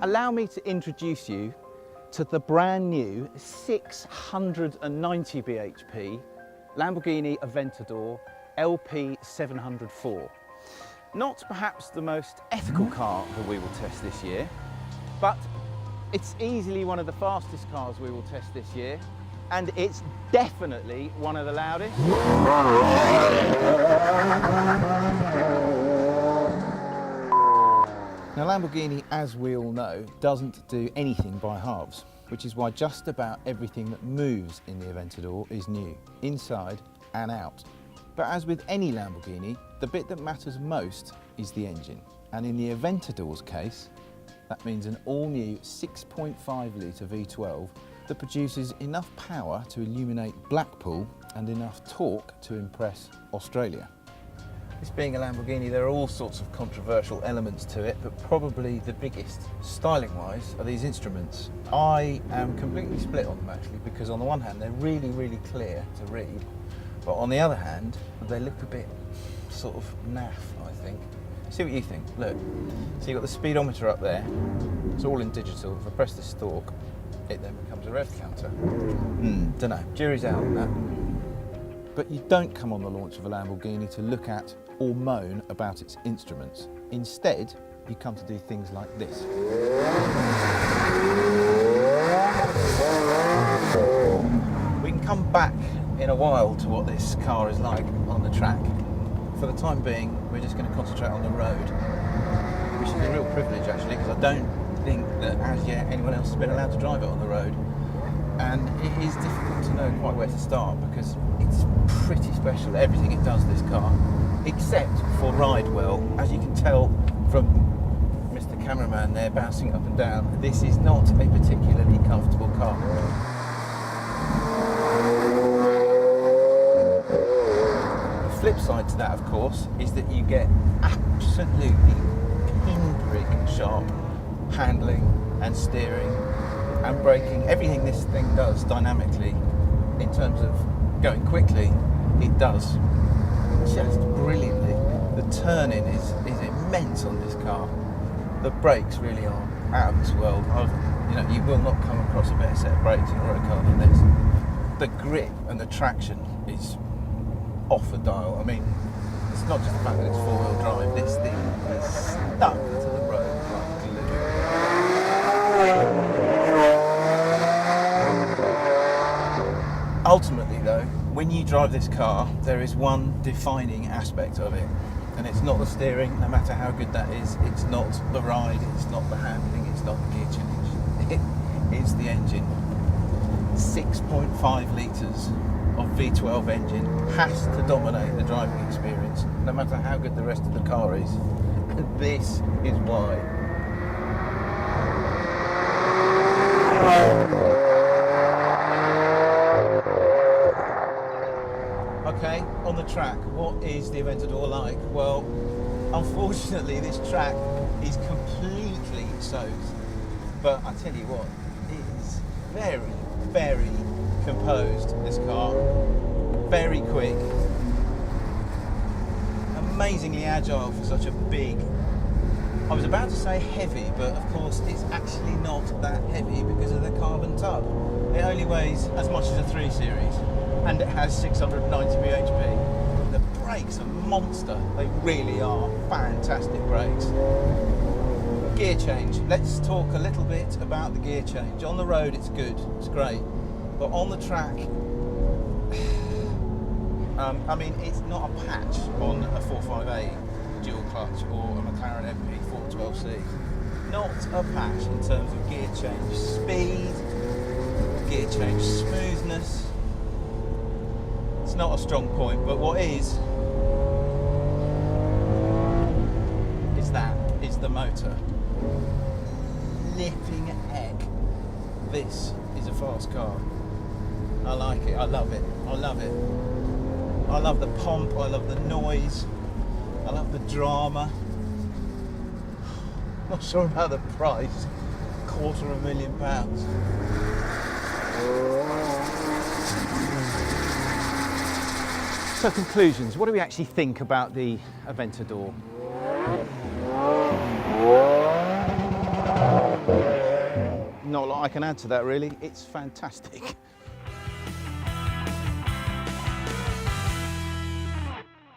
allow me to introduce you to the brand new 690 bhp Lamborghini Aventador LP 704. Not perhaps the most ethical car that we will test this year, but it's easily one of the fastest cars we will test this year, and it's definitely one of the loudest. Now, Lamborghini, as we all know, doesn't do anything by halves, which is why just about everything that moves in the Aventador is new, inside and out. But as with any Lamborghini, the bit that matters most is the engine. And in the Aventador's case, that means an all-new 6.5 litre V12 that produces enough power to illuminate Blackpool and enough torque to impress Australia. This being a Lamborghini, there are all sorts of controversial elements to it, but probably the biggest, styling-wise, are these instruments. I am completely split on them actually, because on the one hand they're really, really clear to read, but on the other hand they look a bit sort of naff, I think. See what you think. Look, so you've got the speedometer up there, it's all in digital. If I press the stalk, it then becomes a rev counter. Don't know, jury's out on that. But you don't come on the launch of a Lamborghini to look at or moan about its instruments. Instead, you come to do things like this. We can come back in a while to what this car is like on the track. For the time being, we're just going to concentrate on the road, which is a real privilege actually, because I don't think that as yet anyone else has been allowed to drive it on the road. And it is difficult to know quite where to start because it's pretty special, everything it does, this car, except for ride well. As you can tell from Mr. Cameraman there bouncing up and down, this is not a particularly comfortable car. The flip side to that, of course, is that you get absolutely pinprick sharp handling and steering and braking. Everything this thing does dynamically, in terms of going quickly, it does just brilliantly. The turning is immense on this car. The brakes really are out of this world. You will not come across a better set of brakes in a road car than this. The grip and the traction is off the dial. I mean, it's not just the fact that it's four-wheel drive. This thing is stuck to the road like glue. Ultimately though, when you drive this car, there is one defining aspect of it, and it's not the steering, no matter how good that is, it's not the ride, it's not the handling, it's not the gear change, it's the engine. 6.5 litres of V12 engine has to dominate the driving experience, no matter how good the rest of the car is, and this is why. Okay, on the track, what is the Aventador like? Well, unfortunately this track is completely soaked, but I tell you what, it is very, very composed, this car. Very quick, amazingly agile for such a big, I was about to say heavy, but of course it's actually not that heavy because of the carbon tub. It only weighs as much as a 3 Series. And it has 690 bhp. The brakes are monster. They really are fantastic brakes. Gear change. Let's talk a little bit about the gear change. On the road it's good, it's great. But on the track, I mean, it's not a patch on a 458 dual clutch or a McLaren MP 412C. Not a patch in terms of gear change speed, gear change smoothness. It's not a strong point, but what is the motor. Flipping heck, this is a fast car. I like it, I love it, I love it. I love the pomp, I love the noise, I love the drama. Not sure about the price, £250,000. So conclusions, what do we actually think about the Aventador? not a lot I can add to that really. It's fantastic.